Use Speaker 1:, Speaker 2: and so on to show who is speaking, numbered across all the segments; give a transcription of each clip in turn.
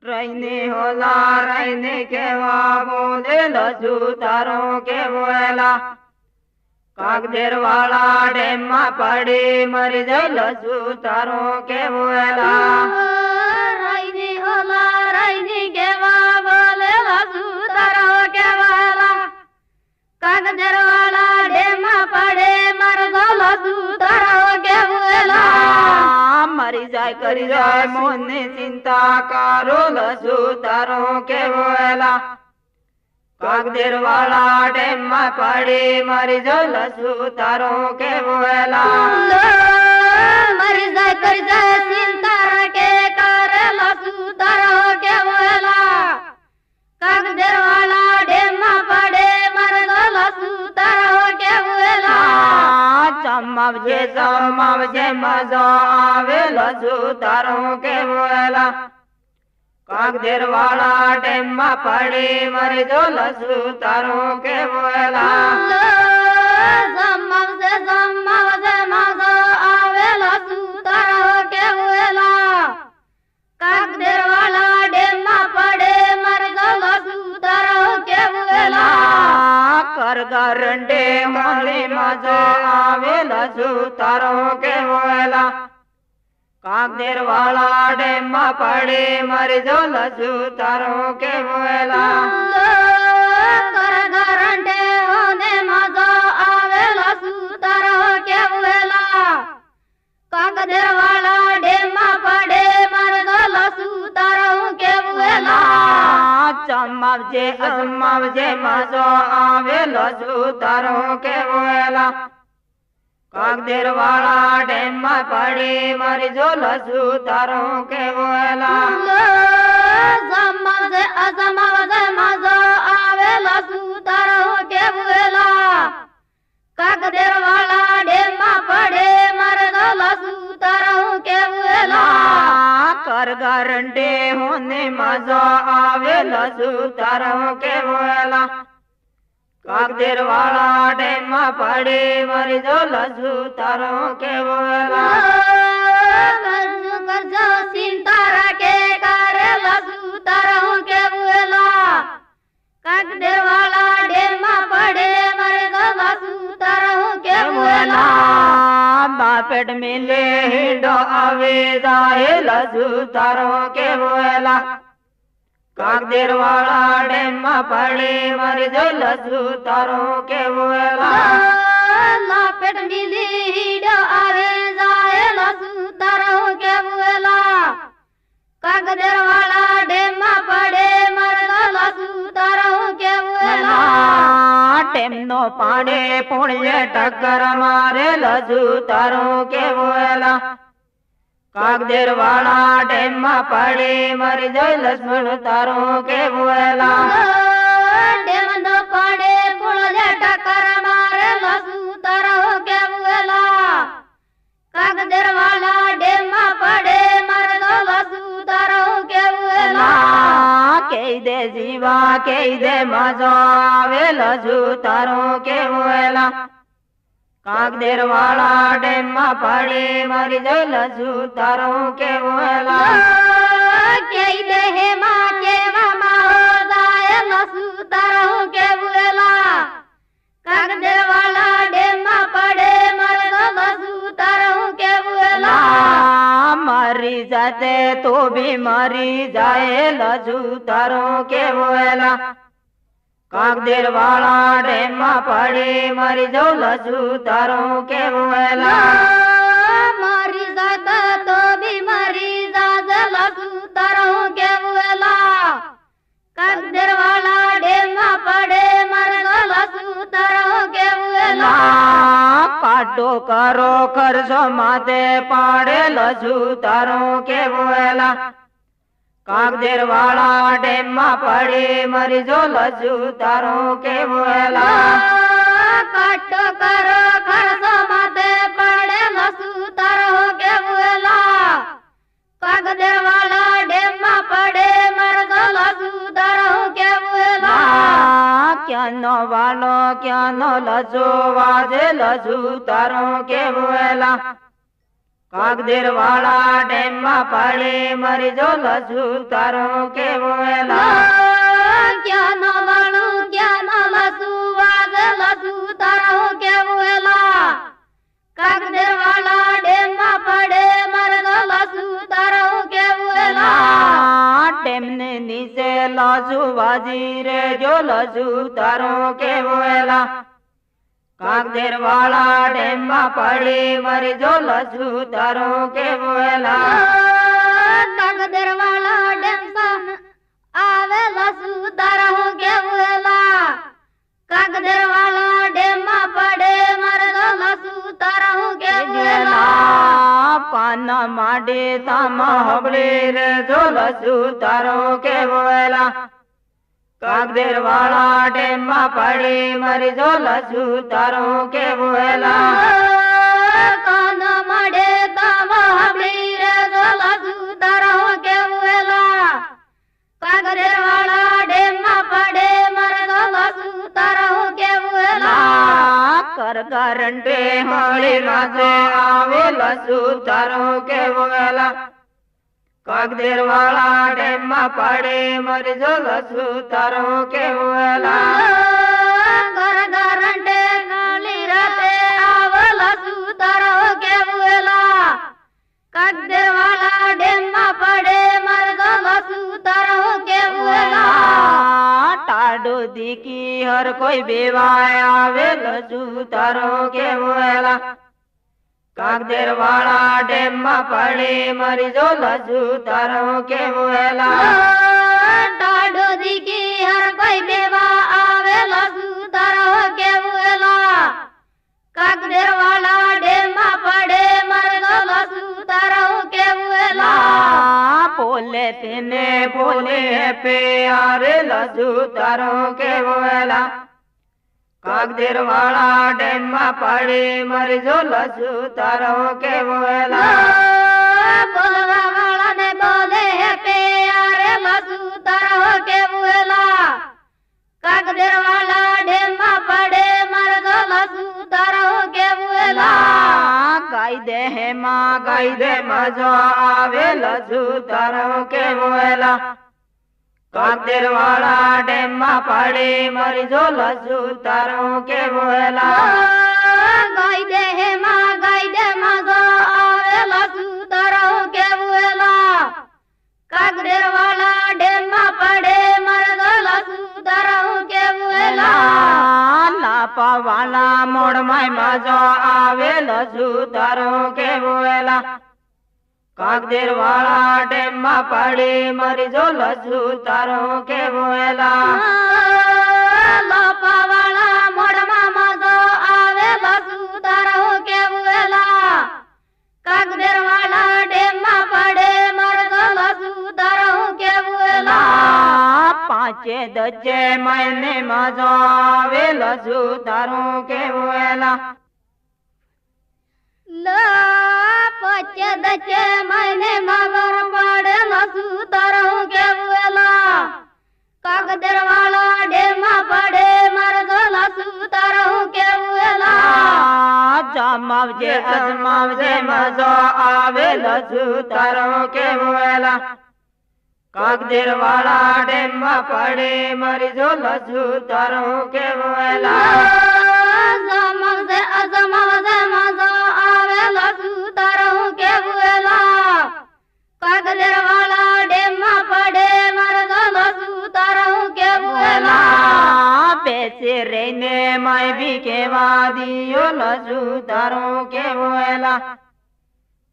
Speaker 1: રહીને હોલા રહીને કેવા બોલે લજુ તારો કેવો એલા કાગદેર વાળા ડેમ માં પડી મરી જાય લજુ તારો કેવો એલા
Speaker 2: રહીને હોલા રહીને કેવા બોલે લજુ તારો કેવો એલા કાગદેર વાળા ડેમ માં પડે મરજો લજુ તારો કેવો એલા
Speaker 1: મરી જાય કરી જાય મોને ચિંતા કરો લજુ તારો કેવો એલા કાગદેર વાળા ડેમ માં પડી મરી જાય લજુ તારો કેવો એલા
Speaker 2: મરી જાય કરી જાય ચિંતા રાખે કરે લજુ તારો કેવો એલા કાગદેર વાળા ડેમ માં પડે મરજો લજુ તારો કેવો એલા
Speaker 1: ચમાવજે ચમાવજે મજો આવે લજુ તારો કેવો એલા કાગદેર વાળા ડેમ માં પડી મરી જો લજુ તારો કેવો એલા
Speaker 2: જમાવજે જમાવજે મજો આવે લજુ તારો કેવો એલા કાગદેર વાળા ડેમ માં પડે મરજો લજુ તારો કેવો એલા
Speaker 1: કર ગરંડે મોલી મજો આવે લજુ તારો કેવો એલા કાગદેર વાળા ડેમ માં પડી મરી જો લજુ તારો કેવો એલા
Speaker 2: કર ગરંડે હોને મજો આવે લજુ તારો કેવો એલા કાગદેર વાળા ડેમ માં પડે મરજો લજુ તારો કેવો એલા
Speaker 1: ચમાવજે અજમાવજે મજો આવે લજુ તારો કેવો એલા કાગદેર વાળા ડેમ માં પડી મરી જો લજુ તારો કેવો એલા
Speaker 2: જમાવજે અજમાવજે મજો આવે લજુ તારો કેવો એલા કાગદેર વાળા ડેમ માં પડે મરજો લજુ તારો કેવો એલા
Speaker 1: કર ગરંડે હોને મજો આવે લજુ તારો કેવો એલા કાગદેર વાળા ડેમ માં પડી મરી જો લજુ તારો કેવો એલા
Speaker 2: કરજો કરજો ચિંતા રાખે કરે લજુ તારો કેવો એલા કાગદેર વાળા ડેમ માં પડે મરજો લજુ તારો કેવો એલા
Speaker 1: બાપેટ મિલે હિંડો આવે જાય લજુ તારો કેવો એલા કાગદેર વાળા ડેમ માં પડી મરી જો લજુ તારો કેવો એલા
Speaker 2: લાપેટ મિલી હીડો આવે જાય લજુ તારો કેવો એલા કાગદેર વાળા ડેમ માં પડે મરજો લજુ તારો કેવો એલા
Speaker 1: ટેમ નો પાડે પુણ્ય ટક્કર મારે લજુ તારો કેવો એલા કાગદેર વાળા ડેમ માં પડી મરી જાય લક્ષ્મણ તારો કેવો એલા
Speaker 2: ડેમ નો પડે પુણ્ય ટક્કર મારે લજુ તારો કેવો એલા કાગદેર વાળા ડેમ માં પડે મરજો લજુ તારો કેવો એલા
Speaker 1: કહી દે જીવા કહી દે મજો આવે લજુ તારો કેવો એલા કાગદેર વાળા ડેમ માં પડી મરી જાય લજુ તારો કેવો એલા
Speaker 2: કહી દે હે માં કેવા માં જાય લજુ તારો કેવો એલા કાગદેર વાળા ડેમ માં પડે મરજો લજુ તારો કેવો એલા
Speaker 1: મારી જાતે તો બી મરી જાય લજુ તારો કેવો એલા કાગદેર વાળા ડેમ માં પડી મરી જો લજુ તારો કેવો એલા
Speaker 2: મારી જાત તો બી મરી જાજે લજુ તારો કેવો એલા કાગદેર વાળા ડેમ માં પડે મરજો લજુ તારો કેવો એલા
Speaker 1: કાઢો કરો ખર્ચો માથે પાડે લજુ તારો કેવો એલા કાગદેર વાળા ડેમ માં પડી મરી જો લજુ તારો કેવો એલા
Speaker 2: કાટો કરો ખર્ચો માથે પડે લજુ તારો કેવો એલા કાગદેર વાળા ડેમ માં પડે મરજો લજુ તારો કેવો એલા
Speaker 1: ક્યાંનો વાલો ક્યાંનો લજુ વાજે લજુ તારો કેવો એલા કાગદેર વાળા ડેમ માં પડે મરી જો લસુ તારો કેવો એલા
Speaker 2: ક્યાં નો વાળું ક્યાં નો લસુ વાગ લસુ તારો કેવો એલા કાગદેર વાળા ડેમ માં પડે મરી જો લસુ તારો કેવો એલા
Speaker 1: ડેમ ને નીચે લસુ વાજી રે જો લસુ તારો કેવો એલા કાગદેર વાળા ડેમ માં પડે મરી જો લસુ તારો કેવો એલા
Speaker 2: કાગદેર વાળા ડેમ માં આવે લસુ તારો કેવો એલા કાગદેર વાળા ડેમ માં પડે મરી જો લસુ તારો કેવો એલા
Speaker 1: પાના માડે તામા હબળે રે જો લસુ તારો કેવો એલા કાગદેર વાળા ડેમ માં પડે મરી જો લસુ તારો કેવો એલા
Speaker 2: કાન મળે તામ હબળી રે જો લસુ તારો કેવો એલા કાગદેર વાળા ડેમ માં પડે મરે જો લસુ તારો કેવો એલા
Speaker 1: કર કરંટે હોળી રાજે આવે લસુ તારો કેવો એલા કાગદેર વાળા ડેમ માં પડે મરી જો લસુ તારો કેવો એલા
Speaker 2: ઘર ઘરંટે ગાલી રાતે આવ લસુ તારો કેવો એલા કાગદેર વાળા ડેમ માં પડે મરે જો લસુ તારો કેવો એલા
Speaker 1: ટાડો દીકી હર કોઈ બેવાય આવે લસુ તારો કેવો એલા કાગદેર વાળા ડેમ માં પડે મરી જો લસુ તારો કેવો એલા
Speaker 2: ટાડો દીકી હર કોઈ બેવા આવે લસુ તારો કેવો એલા કાગદેર વાળા ડેમ માં પડે મરે જો લસુ તારો કેવો એલા
Speaker 1: બોલે તેને બોલે પે આરે લસુ તારો કેવો એલા કાગદેર વાળા ડેમ માં પડે મરી જો લસુ તારો કેવો એલા
Speaker 2: બોલવા વાળા ને બોલે પે આરે લસુ તારો કેવો એલા કાગદેર વાળા ડેમ માં પડે મરે જો લસુ તારો કેવો એલા
Speaker 1: ગાઈ દે માં જો આવે લસુ તારો કેવો એલા કાગદેર વાળા ડેમ માં પડે મરી જો લસુ તારો કેવો એલા
Speaker 2: ગાઈ દે માં જો આવે લસુ તારો કેવો એલા કાગદેર વાળા ડેમ માં પડે મરે જો લસુ તારો કેવો એલા
Speaker 1: લાપા વાળા મોડ માં જો આવે લસુ તારો કેવો એલા કાગદેર વાળા ડેમ માં પડે મરી જો લસુ તારો કેવો એલા
Speaker 2: લાપા વાળા મોઢમાં માજો આવે લસુ તારો કેવો એલા કાગદેર વાળા ડેમ માં પડે મરે જો લસુ તારો કેવો એલા
Speaker 1: પાંચે દજે મહિને માં જો આવે લસુ તારો કેવો એલા
Speaker 2: પચે દચે મહિને માગર પડે લસુ તારો કેવો એલા કાગદેર વાળા ડેમ માં પડે મરે જો લસુ તારો કેવો એલા
Speaker 1: જમાવજે અજમાવજે મજો આવે લસુ તારો કેવો એલા કાગદેર વાળા ડેમ માં પડે મરી જો લસુ તારો કેવો એલા
Speaker 2: જમાવજે અજમાવજે મજો આવે લસુ તારો કેવો એલા કાગદેર વાળા ડેમ માં પડે મરે જો લસુ તારો કેવો એલા
Speaker 1: બેસે રહીને માય બી કેવા દિયો લસુ તારો કેવો એલા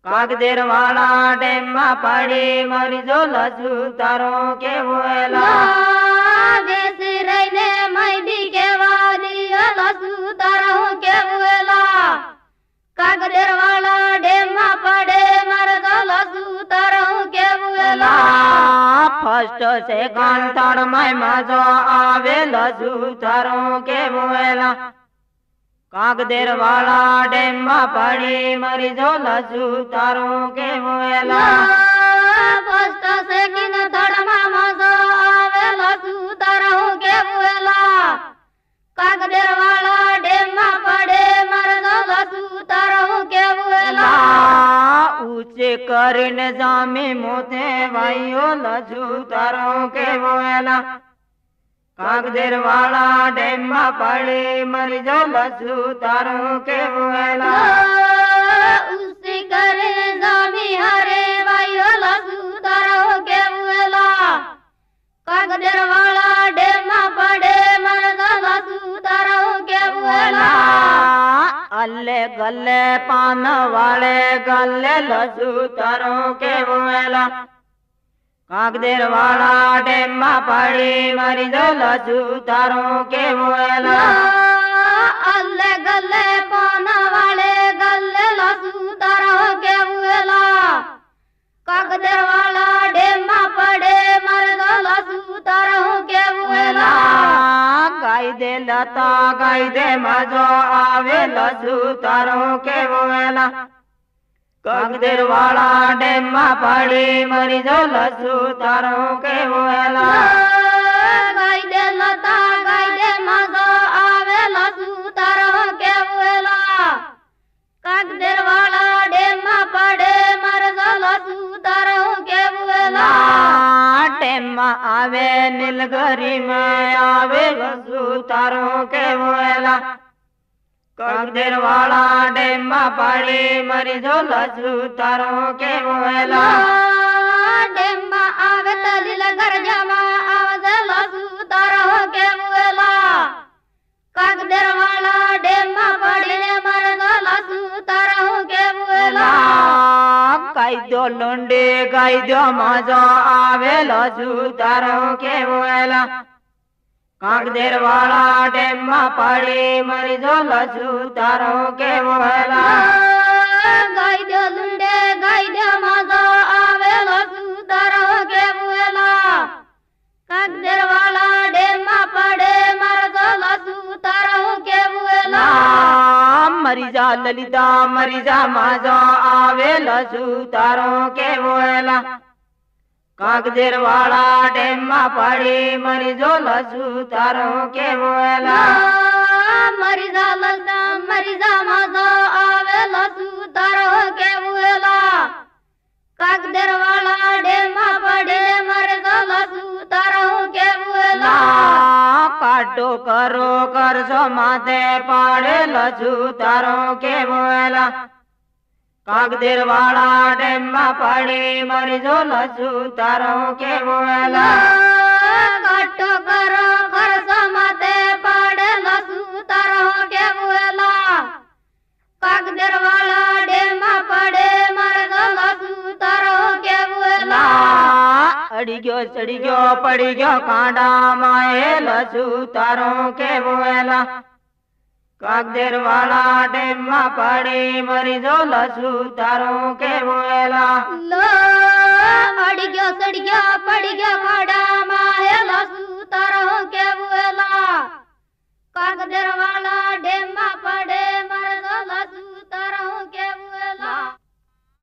Speaker 1: કાગદેર વાળા ડેમ માં પડે મરી જો લસુ તારો કેવો એલા
Speaker 2: બેસી રહીને માય બી કેવા દિયો લસુ તારો કેવો એલા કાગદેર વાળા ડેમ માં પડે મરે જો લસુ તારો કેવો એલા
Speaker 1: ફર્સ્ટ સેકન્ડ થર્ડ માં જો આવે લસુ તારો કેવો એલા કાગદેર વાળા ડેમ માં પડે મરી જો લસુ તારો કેવો એલા
Speaker 2: ફર્સ્ટ સેકન્ડ થર્ડ માં માજો આવે લસુ તારો કેવો એલા કાગદેર વાળા ડેમ માં પડે મરે જો લસુ તારો કેવો એલા
Speaker 1: કરીને જામી મોતે ભાઈઓ લજુ તારો કેવો એલા કાગદેર વાળા ડેમ માં પડી મરી જો લજુ તારો કેવો એલા
Speaker 2: ઉસી કરે જામી હરે વાયો લસુ તારો કેવેલા કાગદેર વાળા ડેમ માં પડે મરદો લસુ તારો કેવેલા
Speaker 1: અલ્લે ગલ્લે પાન વાળે ગલ્લે લજુ તારો કેવો એલા કાગદેર વાળા ડેમ માં પડી મરી જો લજુ તારો કેવો એલા
Speaker 2: અલ્લે ગલ્લે પાન વાળે ગલ્લે લસુ તારો કેવેલા કાગદેર વાળા ડેમ માં પડે મરદો લસુ તારો કેવેલા
Speaker 1: ગાય દે લતા ગાય દે માજો આવે લજુ તારો કેવો એલા કાગદેર વાળા ડેમ માં પડી મરી જો લજુ તારો કેવો એલા
Speaker 2: ગાય દે લતા ગાય દે માજો આવે લસુ તારો કેવેલા કાગદેર વાળા ડેમ માં પડે મરદો લસુ તારો કેવેલા
Speaker 1: ડેમ માં આવે નીલગરી માં આવે લજુ તારો કેવો એલા કાગદેર વાળા ડેમ માં પડી મરી જો લજુ તારો કેવો એલા
Speaker 2: ડેમ માં આવે તલીલ ગરજામાં આવે લસુ તારો કેવેલા કાગદેર વાળા ડેમ માં પડીને મરદો લસુ તારો કેવેલા
Speaker 1: કાયદો લોંડે કાયદો માજો આવે લજુ તારો કેવો એલા કાગદેર વાળા ડેમ માં પડી મરી જો લજુ તારો કેવો એલા
Speaker 2: ગાયદો લુંડે ગાયદો માજો આવે લસુ તારો કેવેલા કાગદેર વાળા ડેમ માં પડે મરદો લસુ તારો કેવેલા
Speaker 1: મરી જા લલિતા મરી જા માજો આવે લજુ તારો કેવો એલા કાગદેર વાળા ડેમ માં પડી મરી જો લજુ તારો કેવો એલા
Speaker 2: મરી જા લલતા મરી જા માજો આવે લસુ તારો કેવેલા કાગદેર વાળા ડેમ માં પડે મરદો લસુ તારો કેવેલા
Speaker 1: કાટો કરો કરજો માથે પાડે લજુ તારો કેવો એલા કાગદેર વાળા ડેમ માં પડી મરી જો લજુ તારો કેવો એલા
Speaker 2: કાટો કરો ખર્ચો માથે પાડે લસુ તારો કેવેલા કાગદેર વાળા ડેમ માં પડે મરદો લસુ તારો કેવેલા
Speaker 1: અડી ગયો ચડી ગયો પડી ગયો કાંડા માં એ લજુ તારો કેવો એલા કાગદેર વાળા ડેમ માં પડી મરી જો લજુ તારો કેવો એલા
Speaker 2: લો અડી ગયો સડી ગયો પડી ગયો ખાડામાં હે લસુ તારો કેવેલા કાગદેર વાળા